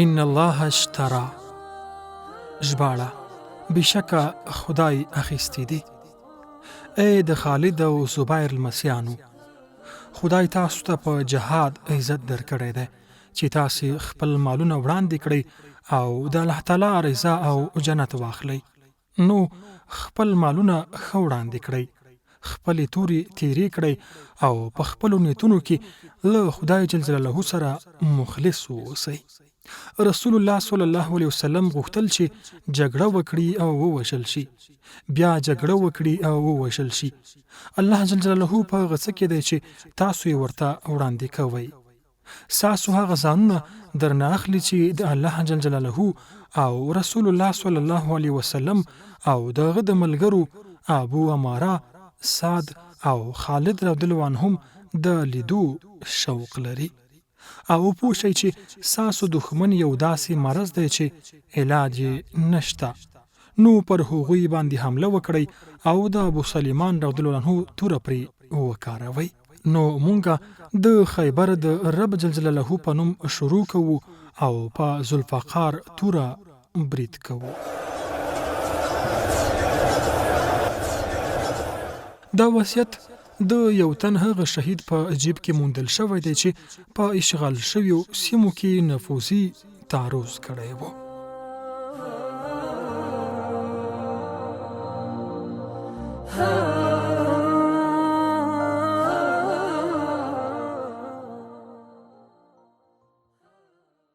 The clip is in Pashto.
ان الله اشترى ژباړه بشکه خدای اخیستی دی. ای د خالد او زبیر لمسیانو، خدای تاسو ته په جهاد عزت درکړی دی چې تاسو خپل مالونه وړاندې کړئ او د الله تعالی رضا او جنت واخلئ. نو خپل مالونه ښه وړاندې کړئ، خپلې تورې تیرې کړئ او په خپلو نیتونو کې له خدای جل جلاله سره مخلص واوسئ. رسول الله صلی الله علیه وسلم غوښتل چې جګړه وکړي او ووژل شي، بیا جګړه وکړي او ووژل شي. الله جل جلاله په هغه څه کې دی چې تاسو یې ورته وړاندې کوئ. ستاسو هغه ځانونه درنه اخلي چې د الله جل جلاله او رسول الله صلی الله علیه وسلم او دغه د ملګرو ابو عماره، سعد او خالد رضی الله عنهم د لیدو شوق لري. او پوه شئ چې ستاسو دښمن یو داسې مرض دی چې علاج نشته، نو پر هغوی باندې حمله وکړئ او د ابو سلیمان رضی الله عنه توره پرې وکاروئ. نو مونږه د خیبر د رب جل جلاله په نوم شروع کوو او په ذوالفقار توره برید کوو. دا وصیت د یو تن هغه شهید په جیب کې موندل شوی دی چې په اشغال شویو سیمو کې نفوذي تعرض کړی و.